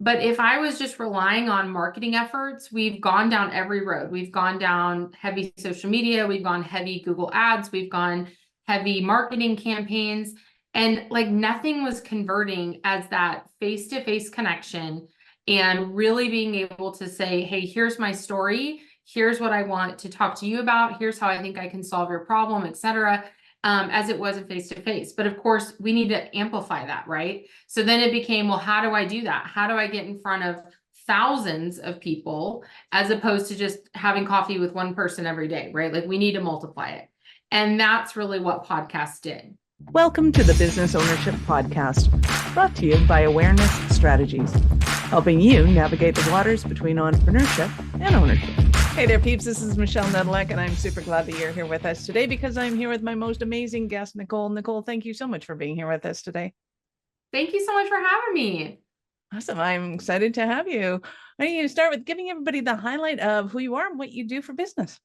But if I was just relying on marketing efforts, we've gone down every road. We've gone down heavy social media, we've gone heavy Google ads, we've gone heavy marketing campaigns, and like nothing was converting as that face-to-face connection and really being able to say, hey, here's my story, here's what I want to talk to you about, here's how I think I can solve your problem, etc. As it was in face-to-face. But of course, we need to amplify that, right? So then it became, well, how do I do that? How do I get in front of thousands of people as opposed to just having coffee with one person every day, right? Like we need to multiply it. And that's really what podcasts did. Welcome to the Business Ownership Podcast, brought to you by Awareness Strategies, helping you navigate the waters between entrepreneurship and ownership. Hey there, peeps. This is Michelle Nedelec, and I'm super glad that you're here with us today because I'm here with my most amazing guest, Nicole. Nicole, thank you so much for being here with us today. Thank you so much for having me. Awesome. I'm excited to have you. I need to start with giving everybody the highlight of who you are and what you do for business.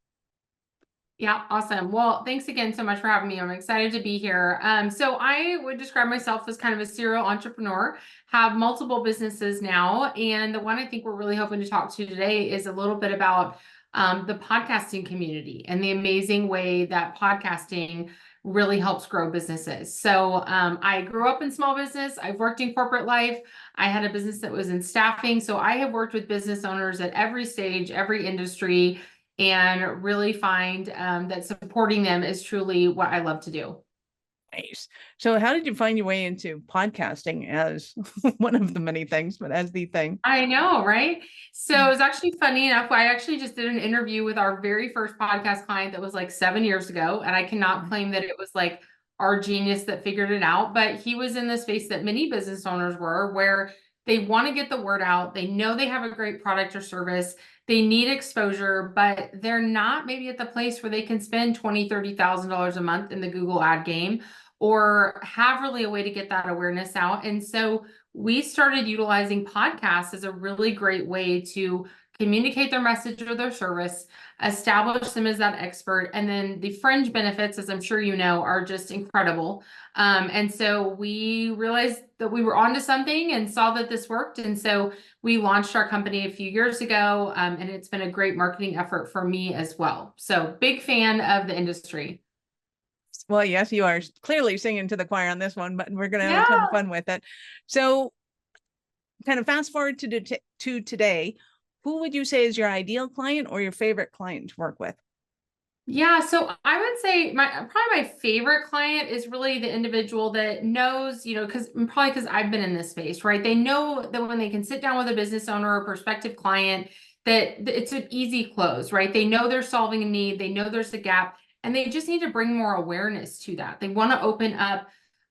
Yeah, awesome. Well, thanks again so much for having me. I'm excited to be here. So I would describe myself as kind of a serial entrepreneur, have multiple businesses now. And the one I think we're really hoping to talk to today is a little bit about the podcasting community and the amazing way that podcasting really helps grow businesses. So I grew up in small business. I've worked in corporate life. I had a business that was in staffing. So I have worked with business owners at every stage, every industry, and really find that supporting them is truly what I love to do. Nice. So how did you find your way into podcasting as one of the many things, but as the thing? I know, right? So it was actually funny enough. I actually just did an interview with our very first podcast client that was like 7 years ago. And I cannot claim that it was like our genius that figured it out, but he was in the space that many business owners were, where they want to get the word out. They know they have a great product or service. They need exposure, but they're not maybe at the place where they can spend $20,000, $30,000 a month in the Google ad game or have really a way to get that awareness out. And so we started utilizing podcasts as a really great way to communicate their message or their service, establish them as that expert, and then the fringe benefits, as I'm sure you know, are just incredible. And so we realized that we were onto something and saw that this worked. And so we launched our company a few years ago, and it's been a great marketing effort for me as well. So big fan of the industry. Well, yes, you are clearly singing to the choir on this one, but we're going to have a ton of Yeah. fun with it. So kind of fast forward to today, who would you say is your ideal client or your favorite client to work with? Yeah, so I would say probably my favorite client is really the individual that knows, because I've been in this space, right? They know that when they can sit down with a business owner or prospective client, that it's an easy close, right? They know they're solving a need, they know there's a gap, and they just need to bring more awareness to that. They want to open up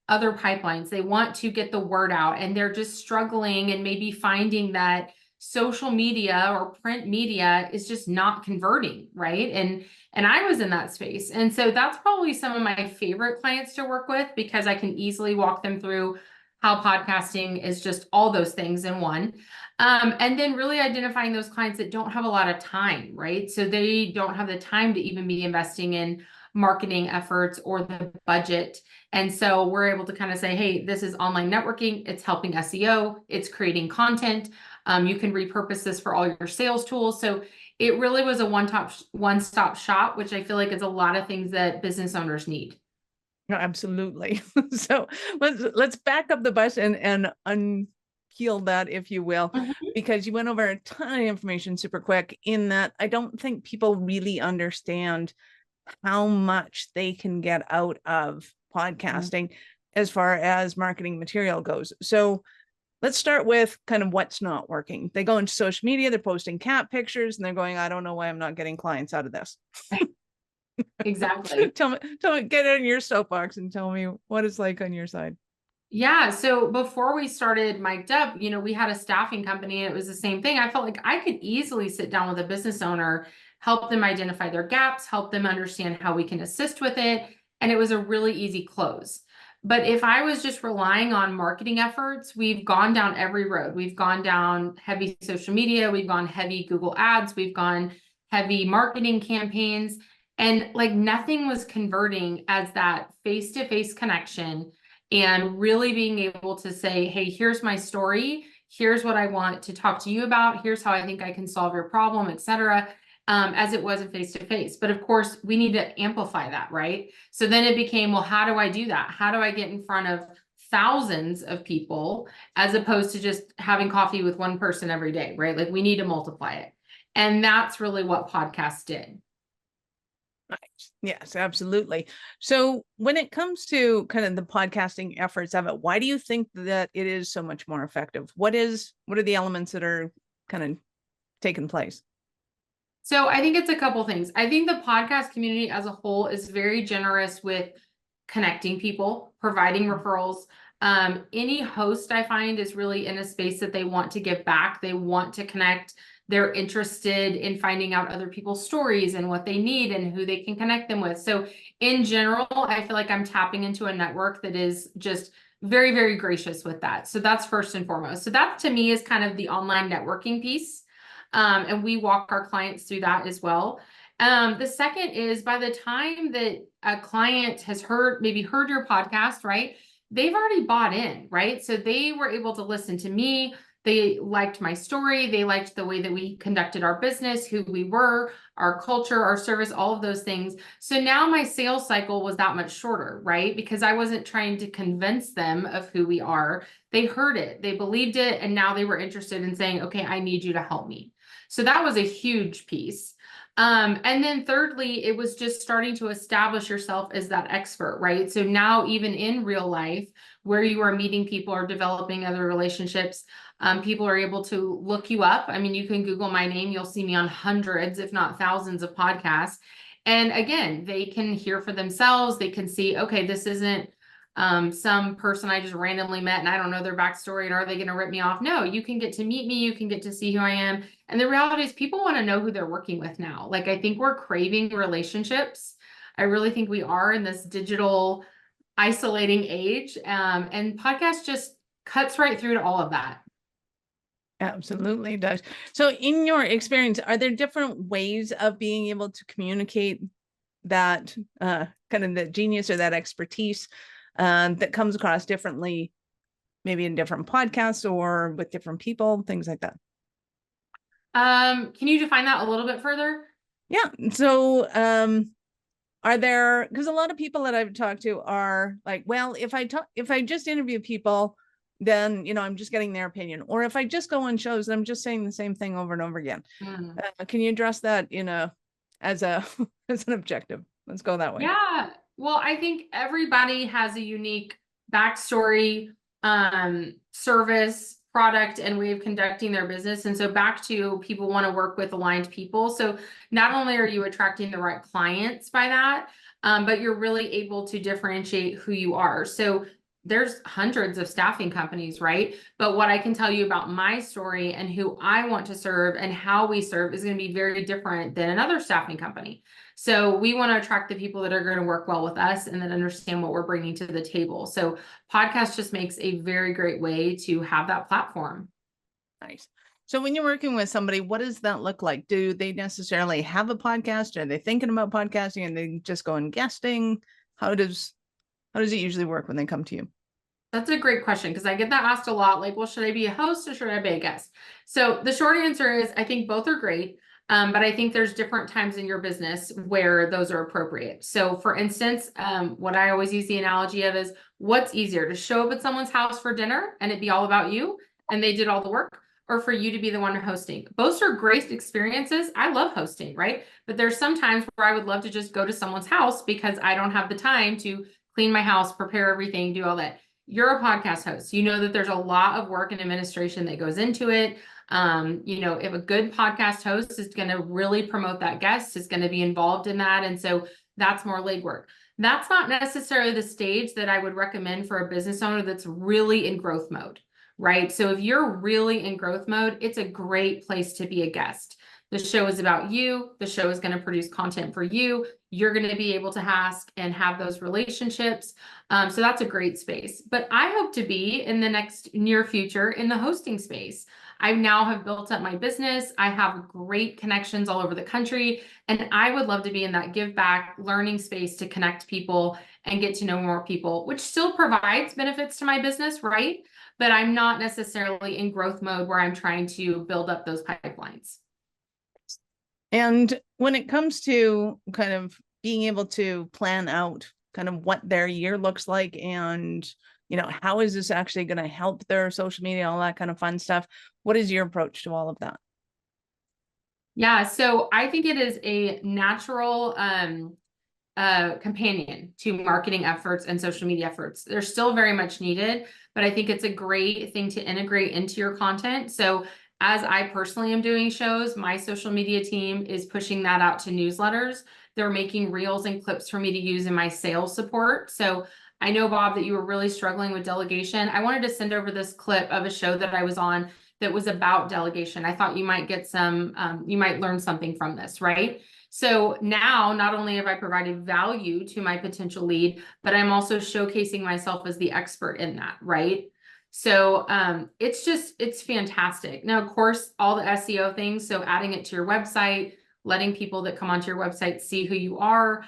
other pipelines. They want to get the word out, and they're just struggling and maybe finding that social media or print media is just not converting, right? And I was in that space. And so that's probably some of my favorite clients to work with because I can easily walk them through how podcasting is just all those things in one. And then really identifying those clients that don't have a lot of time, right? So they don't have the time to even be investing in marketing efforts or the budget. And so we're able to kind of say, hey, this is online networking. It's helping SEO. It's creating content. You can repurpose this for all your sales tools. So it really was a one-stop shop, which I feel like is a lot of things that business owners need. No, absolutely. So let's back up the bus and unpeel that, if you will, because you went over a ton of information super quick in that I don't think people really understand how much they can get out of podcasting as far as marketing material goes. So let's start with kind of what's not working. They go into social media, they're posting cat pictures, and they're going, I don't know why I'm not getting clients out of this. Exactly. Tell me, get on your soapbox and tell me what it's like on your side. Yeah. So before we started Mic'd Up, we had a staffing company and it was the same thing. I felt like I could easily sit down with a business owner, help them identify their gaps, help them understand how we can assist with it. And it was a really easy close. But if I was just relying on marketing efforts, we've gone down every road. We've gone down heavy social media, we've gone heavy Google ads, we've gone heavy marketing campaigns, and like nothing was converting as that face-to-face connection and really being able to say, hey, here's my story, Here's what I want to talk to you about. Here's how I think I can solve your problem, etc. As it was in face to face. But of course, we need to amplify that, right? So then it became, well, how do I do that? How do I get in front of thousands of people as opposed to just having coffee with one person every day, right? Like we need to multiply it. And that's really what podcasts did. Yes, absolutely. So when it comes to kind of the podcasting efforts of it, why do you think that it is so much more effective? What are the elements that are kind of taking place? So I think it's a couple things. I think the podcast community as a whole is very generous with connecting people, providing referrals. Any host I find is really in a space that they want to give back. They want to connect. They're interested in finding out other people's stories and what they need and who they can connect them with. So in general, I feel like I'm tapping into a network that is just very, very gracious with that. So that's first and foremost. So that to me is kind of the online networking piece. And we walk our clients through that as well. The second is by the time that a client has maybe heard your podcast, right? They've already bought in, right? So they were able to listen to me. They liked my story. They liked the way that we conducted our business, who we were, our culture, our service, all of those things. So now my sales cycle was that much shorter, right? Because I wasn't trying to convince them of who we are. They heard it, they believed it, and now they were interested in saying, okay, I need you to help me. So that was a huge piece. And then thirdly, it was just starting to establish yourself as that expert, right? So now even in real life, where you are meeting people or developing other relationships, people are able to look you up. I mean, you can Google my name, you'll see me on hundreds, if not thousands of podcasts. And again, they can hear for themselves. They can see, okay, this isn't some person I just randomly met and I don't know their backstory and are they going to rip me off? No, you can get to meet me. You can get to see who I am. And the reality is people want to know who they're working with now. Like I think we're craving relationships. I really think we are in this digital isolating age. And podcast just cuts right through to all of that. Absolutely does. So in your experience, are there different ways of being able to communicate that kind of the genius or that expertise that comes across differently, maybe in different podcasts or with different people, things like that? Can you define that a little bit further? Yeah. So are there, because a lot of people that I've talked to are like, well, if I just interview people, then, I'm just getting their opinion. Or if I just go on shows, I'm just saying the same thing over and over again. Can you address that, as a, as an objective? Let's go that way. Yeah. Well, I think everybody has a unique backstory, service, product, and way of conducting their business. And so back to people want to work with aligned people. So not only are you attracting the right clients by that, but you're really able to differentiate who you are. So there's hundreds of staffing companies, right? But what I can tell you about my story and who I want to serve and how we serve is going to be very different than another staffing company. So we want to attract the people that are going to work well with us and that understand what we're bringing to the table. So podcast just makes a very great way to have that platform. Nice. So when you're working with somebody, what does that look like? Do they necessarily have a podcast? Are they thinking about podcasting and they just go and guesting? How does it usually work when they come to you? That's a great question because I get that asked a lot. Like, well, should I be a host or should I be a guest? So the short answer is I think both are great. But I think there's different times in your business where those are appropriate. So for instance, what I always use the analogy of is what's easier to show up at someone's house for dinner and it be all about you and they did all the work, or for you to be the one hosting. Both are great experiences. I love hosting, right? But there's some times where I would love to just go to someone's house because I don't have the time to clean my house, prepare everything, do all that. You're a podcast host. You know that there's a lot of work and administration that goes into it. If a good podcast host is going to really promote that guest, is going to be involved in that. And so that's more legwork. That's not necessarily the stage that I would recommend for a business owner that's really in growth mode, right? So if you're really in growth mode, it's a great place to be a guest. The show is about you. The show is going to produce content for you. You're going to be able to ask and have those relationships. So that's a great space. But I hope to be in the next near future in the hosting space. I now have built up my business. I have great connections all over the country. And I would love to be in that give back learning space to connect people and get to know more people, which still provides benefits to my business, right? but I'm not necessarily in growth mode where I'm trying to build up those pipelines. And when it comes to kind of being able to plan out kind of what their year looks like and, how is this actually going to help their social media, all that kind of fun stuff, what is your approach to all of that? Yeah, so I think it is a natural companion to marketing efforts and social media efforts. They're still very much needed, but I think it's a great thing to integrate into your content. So as I personally am doing shows, my social media team is pushing that out to newsletters. They're making reels and clips for me to use in my sales support. So I know, Bob, that you were really struggling with delegation. I wanted to send over this clip of a show that I was on that was about delegation. I thought you might get you might learn something from this, right? So now not only have I provided value to my potential lead, but I'm also showcasing myself as the expert in that, right? So it's fantastic. Now, of course, all the SEO things, so adding it to your website, letting people that come onto your website see who you are.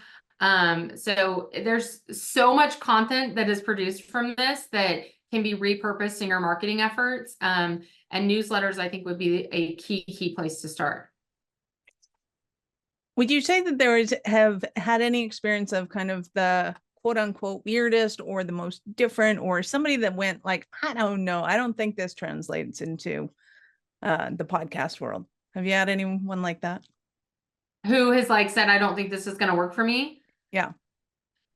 So there's so much content that is produced from this that can be repurposed in your marketing efforts. And newsletters, I think, would be a key place to start. Would you say that have had any experience of kind of the quote unquote weirdest or the most different, or somebody that went like, I don't know, I don't think this translates into the podcast world? Have you had anyone like that? Who has like said, I don't think this is going to work for me? Yeah.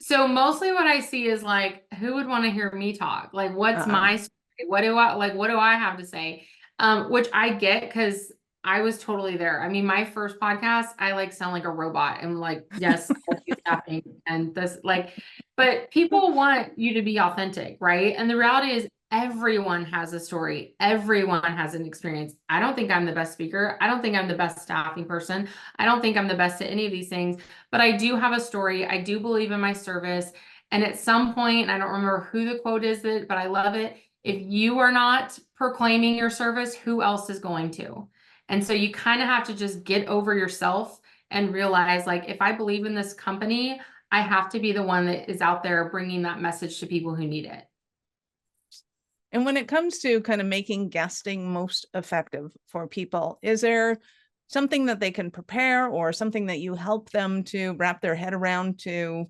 So mostly what I see is like, who would want to hear me talk? Like, what's my story? What do I have to say? Which I get because I was totally there. I mean, my first podcast, I like sound like a robot and like, yes, staffing and this but people want you to be authentic, right? And the reality is everyone has a story. Everyone has an experience. I don't think I'm the best speaker. I don't think I'm the best staffing person. I don't think I'm the best at any of these things, but I do have a story. I do believe in my service. And at some point, I don't remember who the quote is, but I love it. If you are not proclaiming your service, who else is going to? And so you kind of have to just get over yourself and realize, like, if I believe in this company, I have to be the one that is out there bringing that message to people who need it. And when it comes to kind of making guesting most effective for people, is there something that they can prepare or something that you help them to wrap their head around to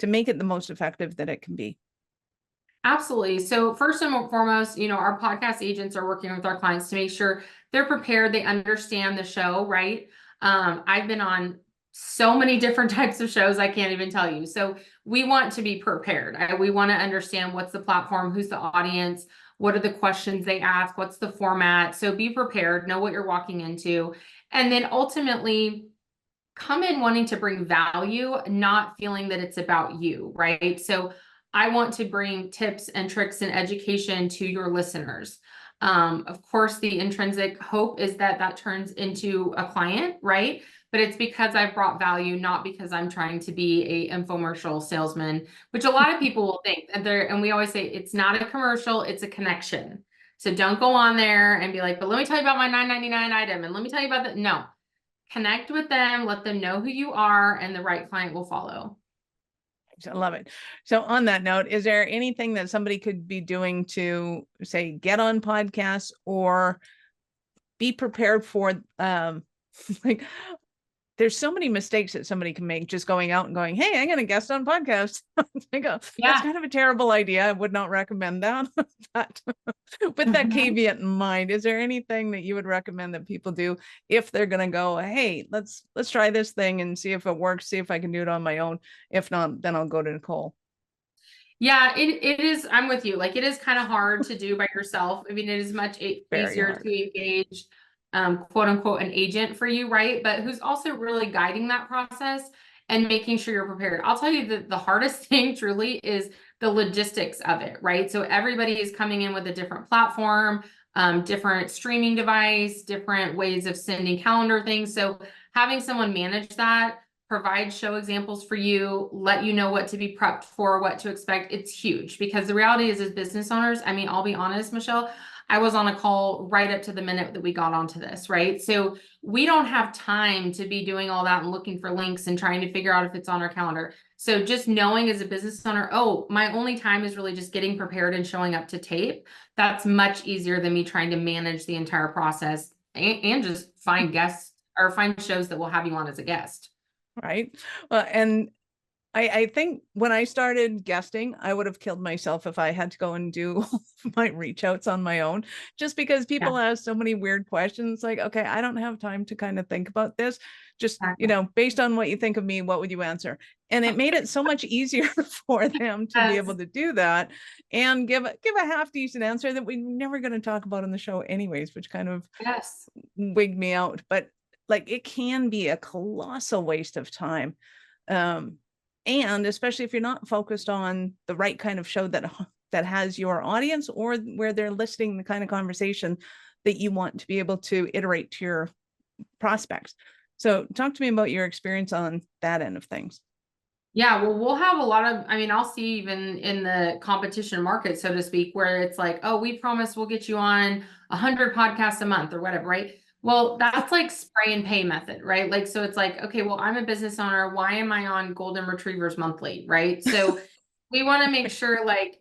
make it the most effective that it can be? Absolutely. So first and foremost, our podcast agents are working with our clients to make sure they're prepared, they understand the show, right? I've been on so many different types of shows, I can't even tell you. So we want to be prepared. We want to understand what's the platform, who's the audience, what are the questions they ask, what's the format. So be prepared, know what you're walking into. And then ultimately, come in wanting to bring value, not feeling that it's about you, right? So I want to bring tips and tricks and education to your listeners. Of course, the intrinsic hope is that that turns into a client, right? But it's because I've brought value, not because I'm trying to be a infomercial salesman, which a lot of people will think. And we always say it's not a commercial, it's a connection. So don't go on there and be like, but let me tell you about my $9.99 item. And let me tell you about that. No, connect with them, let them know who you are, and the right client will follow. I love it. So on that note, is there anything that somebody could be doing to say, get on podcasts or be prepared for, like, there's so many mistakes that somebody can make just going out and going, hey, I'm going to guest on podcasts. That's kind of a terrible idea. I would not recommend that. But with that caveat in mind, is there anything that you would recommend that people do if they're going to go, hey, let's try this thing and see if it works, see if I can do it on my own. If not, then I'll go to Nicole. Yeah, it is. I'm with you. Like, it is kind of hard to do by yourself. I mean, it is much easier to engage, quote unquote, an agent for you, right? But who's also really guiding that process and making sure you're prepared. I'll tell you that the hardest thing truly is the logistics of it, right? So everybody is coming in with a different platform, different streaming device, different ways of sending calendar things. So having someone manage that, provide show examples for you, let you know what to be prepped for, what to expect. It's huge because the reality is, as business owners, I mean, I'll be honest, Michelle, I was on a call right up to the minute that we got onto this, right? So we don't have time to be doing all that and looking for links and trying to figure out if it's on our calendar. So just knowing as a business owner, oh, my only time is really just getting prepared and showing up to tape. That's much easier than me trying to manage the entire process and just find guests or find shows that will have you on as a guest. Right. And I think when I started guesting, I would have killed myself if I had to go and do my reach outs on my own, just because people ask so many weird questions. Like, okay, I don't have time to kind of think about this. Just, based on what you think of me, what would you answer? And it made it so much easier for them to be able to do that and give a half decent answer that we're never going to talk about on the show anyways, which kind of wigged me out. But like, it can be a colossal waste of time. And especially if you're not focused on the right kind of show that has your audience, or where they're listening the kind of conversation that you want to be able to iterate to your prospects. So talk to me about your experience on that end of things. Yeah, well, we'll have a lot of, I mean, I'll see even in the competition market, so to speak, where it's like, oh, we promise we'll get you on 100 podcasts a month or whatever, right? Well, that's like spray and pay method, right? Like, so it's like, okay, well, I'm a business owner. Why am I on Golden Retrievers monthly, right? So we want to make sure like,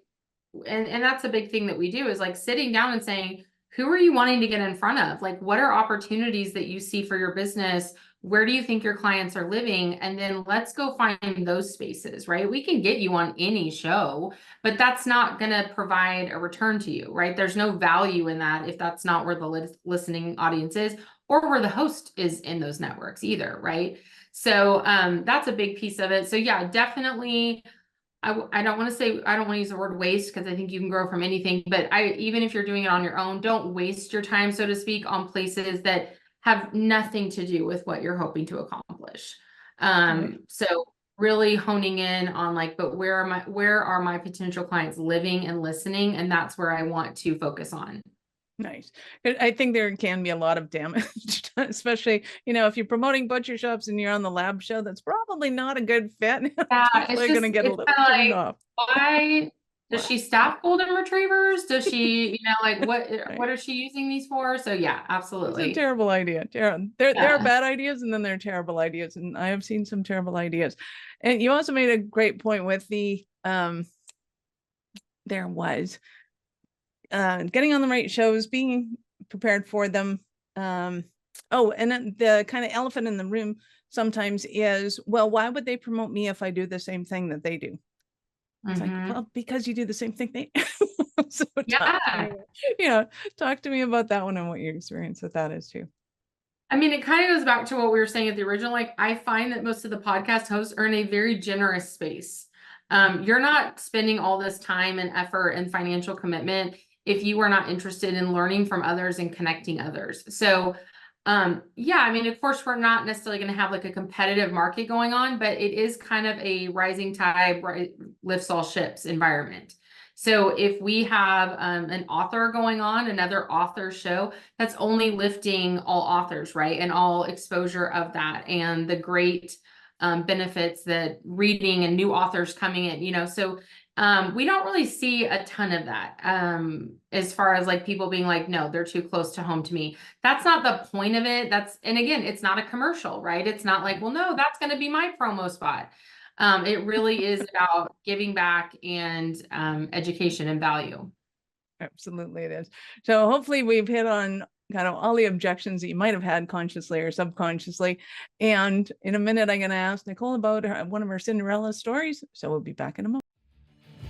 and that's a big thing that we do is like sitting down and saying, who are you wanting to get in front of? Like, what are opportunities that you see for your business? Where do you think your clients are living? And then let's go find those spaces, right? We can get you on any show, but that's not going to provide a return to you, right? There's no value in that if that's not where the listening audience is, or where the host is in those networks either, right? So that's a big piece of it. So yeah, definitely. I don't want to say, I don't want to use the word waste because I think you can grow from anything, but even if you're doing it on your own, don't waste your time, so to speak, on places that have nothing to do with what you're hoping to accomplish. So really honing in on like, but where are my potential clients living and listening? And that's where I want to focus on. Nice. I think there can be a lot of damage, especially, if you're promoting butcher shops and you're on the lab show, that's probably not a good fit. Yeah, Definitely going to get a little turned off. Why does she staff golden retrievers? Does she, like what is she using these for? So yeah, absolutely. It's a terrible idea. There are bad ideas and then there are terrible ideas. And I have seen some terrible ideas. And you also made a great point with the, there was getting on the right shows, being prepared for them. And then the kind of elephant in the room sometimes is, well, why would they promote me if I do the same thing that they do? It's like, well, because you do the same thing they so talk to me about that one and what your experience with that is too. I mean, it kind of goes back to what we were saying at the original. Like, I find that most of the podcast hosts are in a very generous space. You're not spending all this time and effort and financial commitment if you are not interested in learning from others and connecting others. So yeah, I mean, of course, we're not necessarily going to have like a competitive market going on, but it is kind of a rising tide lifts all ships environment. So if we have an author going on, another author show, that's only lifting all authors, right? And all exposure of that and the great benefits that reading and new authors coming in, so we don't really see a ton of that as far as like people being like, no, they're too close to home to me. That's not the point of it. And again, it's not a commercial, right? It's not like, well, no, that's going to be my promo spot. It really is about giving back and education and value. Absolutely, it is. So hopefully we've hit on kind of all the objections that you might have had consciously or subconsciously. And in a minute, I'm going to ask Nicole about one of her Cinderella stories. So we'll be back in a moment.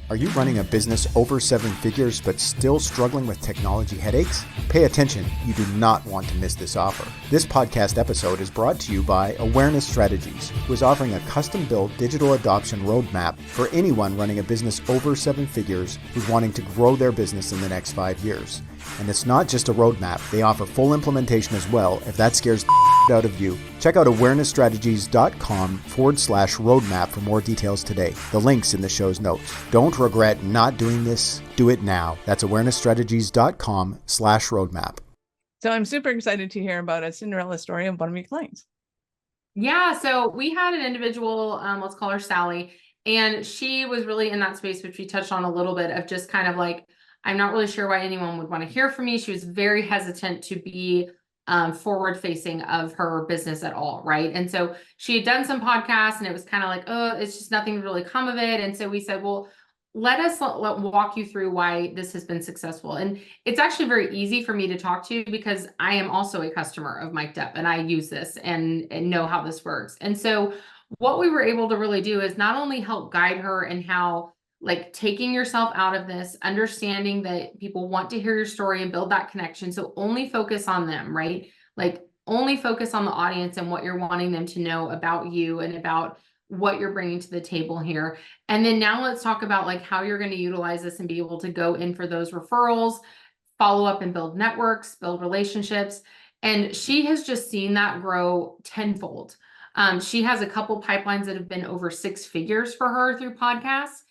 Are you running a business over 7 figures but still struggling with technology headaches? Pay attention, you do not want to miss this offer. This podcast episode is brought to you by Awareness Strategies, who is offering a custom-built digital adoption roadmap for anyone running a business over 7 figures who's wanting to grow their business in the next 5 years. And it's not just a roadmap, they offer full implementation as well if that scares the out of you. Check out awarenessstrategies.com/roadmap for more details today. The link's in the show's notes. Don't regret not doing this. Do it now. That's awarenessstrategies.com/roadmap. So I'm super excited to hear about a Cinderella story of one of your clients. Yeah, so we had an individual, let's call her Sally, and she was really in that space, which we touched on a little bit of just kind of like, I'm not really sure why anyone would want to hear from me. She was very hesitant to be forward facing of her business at all, right? And so she had done some podcasts and it was kind of like, oh, it's just nothing really come of it. And so we said, well, let us walk you through why this has been successful. And it's actually very easy for me to talk to because I am also a customer of Mic'd Up and I use this and know how this works. And so what we were able to really do is not only help guide her in how, like, taking yourself out of this, understanding that people want to hear your story and build that connection. So only focus on them, right? Like only focus on the audience and what you're wanting them to know about you and about what you're bringing to the table here. And then now let's talk about like how you're going to utilize this and be able to go in for those referrals, follow up and build networks, build relationships. And she has just seen that grow tenfold. She has a couple pipelines that have been over 6 figures for her through podcasts.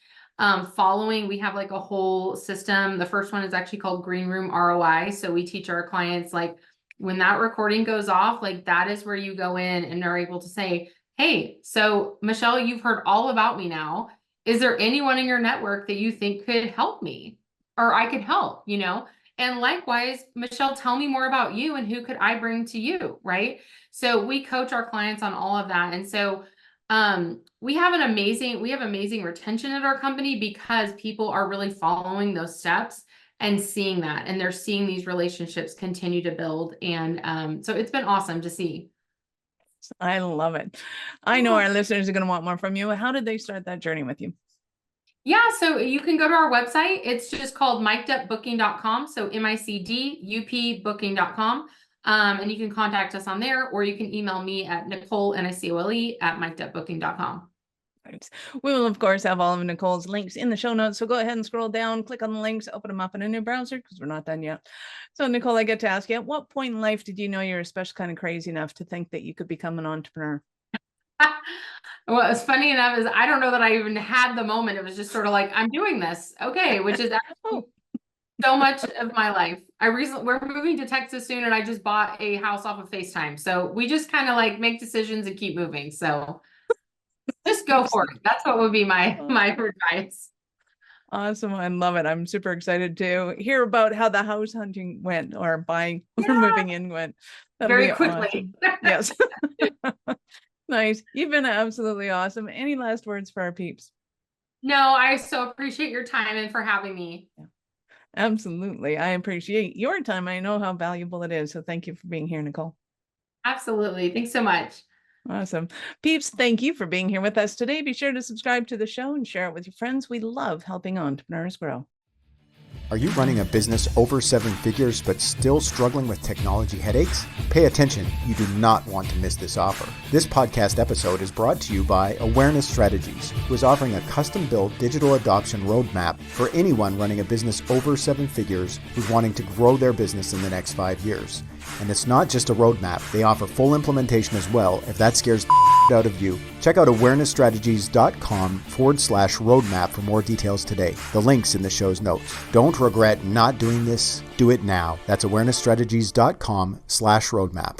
Following, we have like a whole system. The first one is actually called Green Room ROI. So we teach our clients, like, when that recording goes off, like that is where you go in and are able to say, hey, so Michelle, you've heard all about me now. Is there anyone in your network that you think could help me or I could help, you know? And likewise, Michelle, tell me more about you and who could I bring to you, right? So we coach our clients on all of that. And so we have amazing retention at our company because people are really following those steps and seeing that, and they're seeing these relationships continue to build. And so it's been awesome to see. I love it. I know our listeners are going to want more from you. How did they start that journey with you? Yeah, so you can go to our website. It's just called micdupbooking.com. So MICDUP booking.com. And you can contact us on there, or you can email me at Nicole, Nicole, at micdupbooking.com. Right. We will, of course, have all of Nicole's links in the show notes. So go ahead and scroll down, click on the links, open them up in a new browser because we're not done yet. So, Nicole, I get to ask you, at what point in life did you know you were special kind of crazy enough to think that you could become an entrepreneur? Well, it's funny enough is I don't know that I even had the moment. It was just sort of like, I'm doing this. Okay. Which is actually so much of my life. We're moving to Texas soon and I just bought a house off of FaceTime. So we just kind of like make decisions and keep moving. So just go for it. That's what would be my advice. Awesome. I love it. I'm super excited to hear about how the house hunting went, or buying or moving in went. That'll very be quickly. Awesome. Yes. Nice. You've been absolutely awesome. Any last words for our peeps? No, I so appreciate your time and for having me. Yeah. Absolutely. I appreciate your time. I know how valuable it is. So thank you for being here, Nicole. Absolutely. Thanks so much. Awesome. Peeps, thank you for being here with us today. Be sure to subscribe to the show and share it with your friends. We love helping entrepreneurs grow. Are you running a business over 7 figures but still struggling with technology headaches? Pay attention. You do not want to miss this offer. This podcast episode is brought to you by Awareness Strategies, who is offering a custom-built digital adoption roadmap for anyone running a business over 7 figures who's wanting to grow their business in the next 5 years. And it's not just a roadmap. They offer full implementation as well if that scares the out of you. Check out awarenessstrategies.com/roadmap for more details today. The link's in the show's notes. Don't regret not doing this. Do it now. That's awarenessstrategies.com/roadmap.